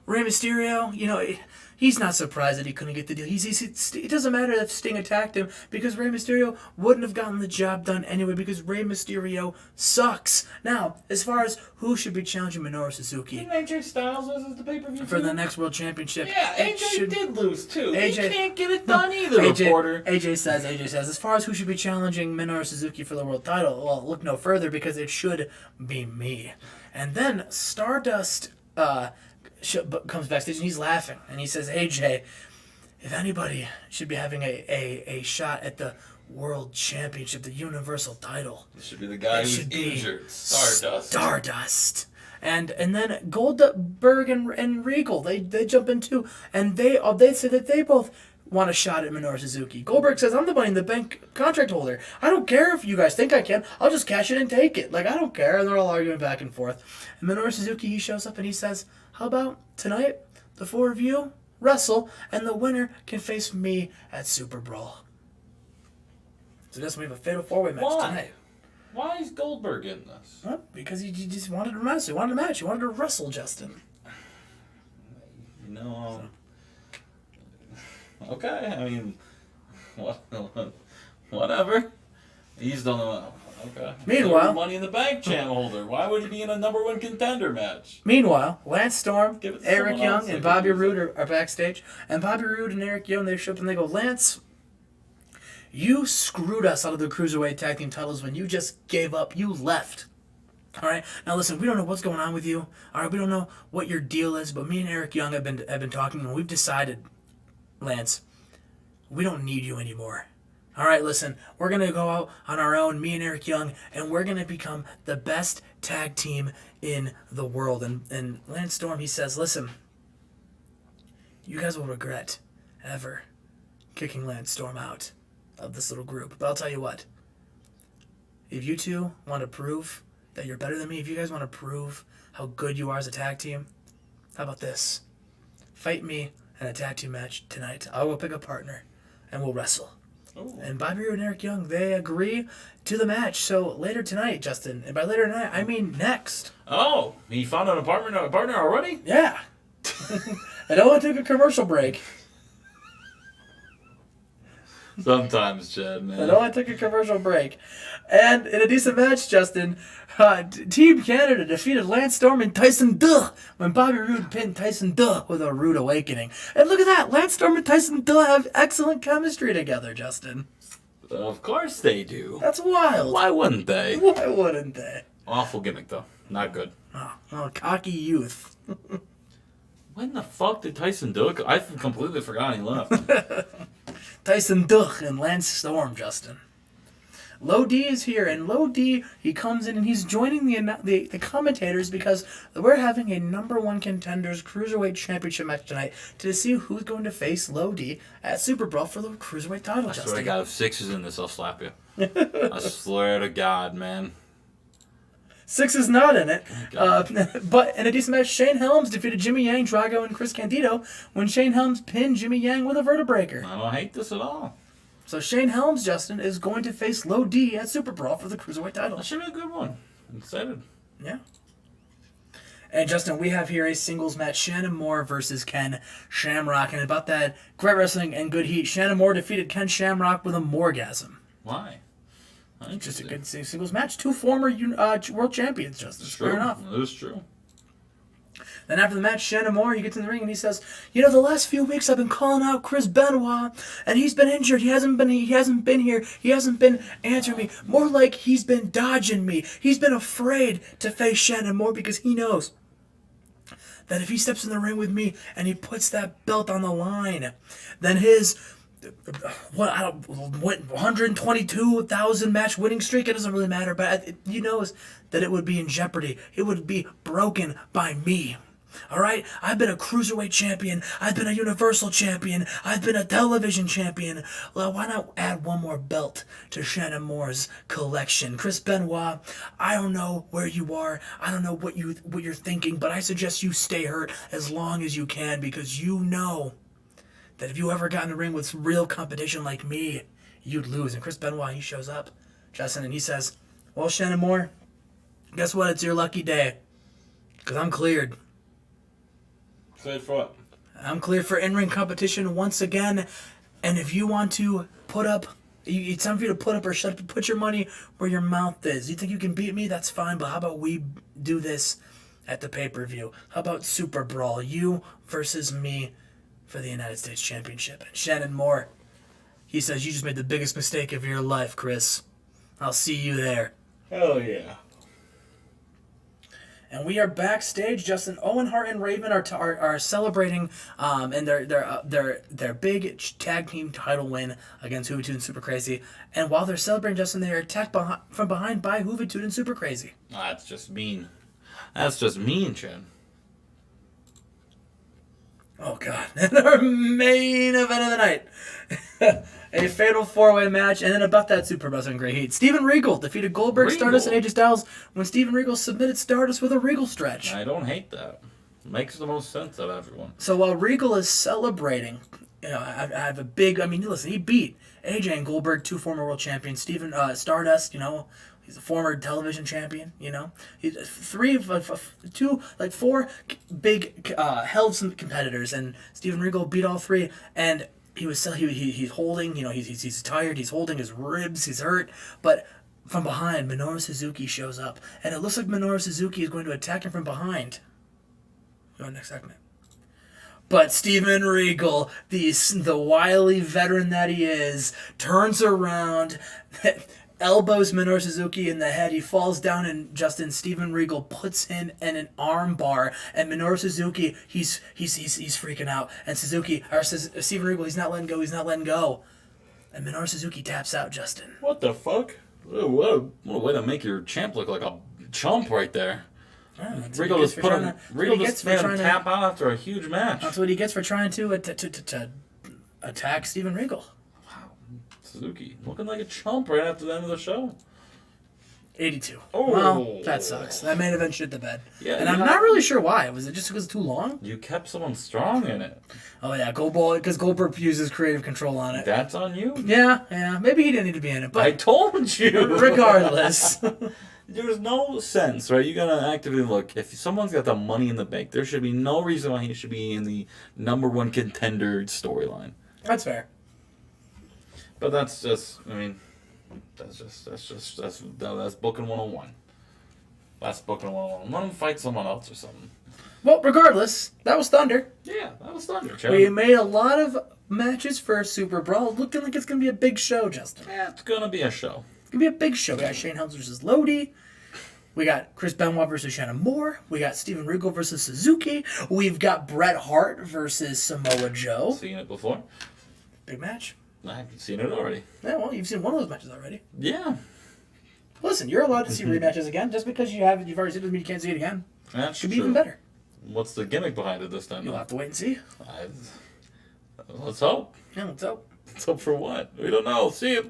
Rey Mysterio, he's not surprised that he couldn't get the deal. It doesn't matter if Sting attacked him because Rey Mysterio wouldn't have gotten the job done anyway because Rey Mysterio sucks. Now, as far as who should be challenging Minoru Suzuki. Didn't AJ Styles lose the pay-per-view for the next World Championship? Yeah, AJ did lose too. He can't get it done either, reporter. AJ says, as far as who should be challenging Minoru Suzuki for the world title, well, look no further because it should be me. And then Stardust comes backstage and he's laughing and he says, AJ, if anybody should be having a shot at the World Championship, the Universal title, this should be the guy who's injured. Stardust. And then Goldberg and Regal, they jump in too, and they say that they both want a shot at Minoru Suzuki. Goldberg says, I'm the Money in the Bank contract holder. I don't care if you guys think I can. I'll just cash it and take it. I don't care. And they're all arguing back and forth. And Minoru Suzuki, he shows up and he says, how about tonight, the four of you wrestle, and the winner can face me at Super Brawl. So we have a fatal four-way match tonight. Why is Goldberg in this? Well, because he just wanted to wrestle. He wanted a match. He wanted to wrestle, Justin. Okay, I mean, whatever. He's done okay. Meanwhile, Money in the Bank channel holder. Why would he be in a number one contender match? Meanwhile, Lance Storm, Eric Young, and Bobby Roode are backstage. And Bobby Roode and Eric Young, they show up and they go, Lance, you screwed us out of the Cruiserweight Tag Team titles when you just gave up. You left. All right. Now listen, we don't know what's going on with you. All right, we don't know what your deal is, but me and Eric Young have been talking, and we've decided, Lance, we don't need you anymore. All right, listen, we're going to go out on our own, me and Eric Young, and we're going to become the best tag team in the world. And Lance Storm, he says, listen, you guys will regret ever kicking Lance Storm out of this little group. But I'll tell you what, if you two want to prove that you're better than me, if you guys want to prove how good you are as a tag team, how about this? Fight me in a tag team match tonight. I will pick a partner, and we'll wrestle. Ooh. And Bobby Roode and Eric Young, they agree to the match. So later tonight, Justin, and by later tonight, I mean next. Oh, he found a partner already? Yeah. And only took a commercial break. Sometimes, Chad, man. It only took a commercial break. And in a decent match, Justin, Team Canada defeated Lance Storm and Tyson Duh when Bobby Roode pinned Tyson Duh with a rude awakening. And look at that. Lance Storm and Tyson Duh have excellent chemistry together, Justin. Of course they do. That's wild. Why wouldn't they? Why wouldn't they? Awful gimmick, though. Not good. Oh, cocky youth. When the fuck did Tyson Duh? I completely forgot he left. Tyson Duh and Lance Storm, Justin. Low D is here, and Low D, he comes in and he's joining the commentators because we're having a number one contenders Cruiserweight Championship match tonight to see who's going to face Low D at Super Brawl for the Cruiserweight title, Justin. I swear to God, if Six is in this, I'll slap you. I swear to God, man. 6 is not in it. Oh, But in a decent match, Shane Helms defeated Jimmy Yang, Drago, and Chris Candido when Shane Helms pinned Jimmy Yang with a vertebreaker. I don't hate this at all. So Shane Helms, Justin, is going to face Low D at Super Brawl for the Cruiserweight title. That should be a good one. I'm excited. Yeah. And Justin, we have here a singles match: Shannon Moore versus Ken Shamrock. And about that great wrestling and good heat, Shannon Moore defeated Ken Shamrock with a Morgasm. Why? Just a good singles match. 2 former world champions, Justin. Fair enough. That is true. Then after the match, Shannon Moore, he gets in the ring and he says, the last few weeks I've been calling out Chris Benoit, and he's been injured. He hasn't been here. He hasn't been answering me. More like he's been dodging me. He's been afraid to face Shannon Moore because he knows that if he steps in the ring with me and he puts that belt on the line, then his 122,000 match winning streak, it doesn't really matter, but he knows that it would be in jeopardy. It would be broken by me. All right? I've been a Cruiserweight champion. I've been a Universal champion. I've been a television champion. Well, why not add one more belt to Shannon Moore's collection? Chris Benoit, I don't know where you are. I don't know what you're thinking, but I suggest you stay hurt as long as you can, because you know that if you ever got in the ring with real competition like me, you'd lose. And Chris Benoit, he shows up, Justin, and he says, well, Shannon Moore, guess what? It's your lucky day, because I'm cleared. Cleared for what? I'm cleared for in-ring competition once again. And if you want to put up, it's time for you to put up or shut up. Put your money where your mouth is. You think you can beat me? That's fine. But how about we do this at the pay-per-view? How about Super Brawl? You versus me for the United States Championship. And Shannon Moore, he says, you just made the biggest mistake of your life, Chris. I'll see you there. Hell yeah. And we are backstage. Justin, Owen Hart and Raven are celebrating, and their big tag team title win against Juventud and Super Crazy. And while they're celebrating, Justin, they are attacked from behind by Juventud and Super Crazy. Oh, that's just mean. That's just mean, Chen. Oh God! And our main event of the night. A fatal 4-way match, and then about that Super Wrestling Great Heat. Steven Regal defeated Goldberg, Stardust, and AJ Styles when Steven Regal submitted Stardust with a Regal stretch. I don't hate that. Makes the most sense out of everyone. So while Regal is celebrating, I have a big. Listen, he beat AJ and Goldberg, 2 former world champions. Steven Stardust, he's a former television champion. He's 4 big held some competitors, and Steven Regal beat all 3. And he's holding, he's tired, he's holding his ribs, he's hurt, but from behind, Minoru Suzuki shows up, and it looks like Minoru Suzuki is going to attack him from behind. Go on, next segment. But Steven Regal, the wily veteran that he is, turns around, elbows Minoru Suzuki in the head. He falls down, and Steven Regal puts him in an arm bar. And Minoru Suzuki, he's freaking out. And Steven Regal, he's not letting go. And Minoru Suzuki taps out, Justin. What the fuck? What a way to make your champ look like a chump right there. Regal just made him tap out after a huge match. That's what he gets for trying to attack Steven Regal. Suzuki looking like a chump right after the end of the show. 82. Oh, well, that sucks. That main event shit the bed. Yeah, and I'm not really sure why. Was it just because it's too long? You kept someone strong in it. Oh yeah, because Goldberg uses creative control on it. That's on you. Yeah. Maybe he didn't need to be in it, but I told you. Regardless. There's no sense, right? You gotta actively look. If someone's got the money in the bank, there should be no reason why he should be in the #1 contender storyline. That's fair. But that's just, that's booking 101. That's booking 101. Let him fight someone else or something. Well, regardless, that was Thunder. Yeah, that was Thunder. We made a lot of matches for Super Brawl, looking like it's going to be a big show, Justin. Yeah, it's going to be a show. It's going to be a big show. We got Shane Helms versus Lodi. We got Chris Benoit versus Shannon Moore. We got Steven Regal versus Suzuki. We've got Bret Hart versus Samoa Joe. Seen it before. Big match. I've seen it already. Yeah, well, you've seen one of those matches already. Yeah. Listen, you're allowed to see rematches again. Just because you've already seen it doesn't mean you can't see it again. That's Could be true. even better. What's the gimmick behind it this time? You'll have to wait and see. Let's hope. Yeah, let's hope. Let's hope for what? We don't know. See you.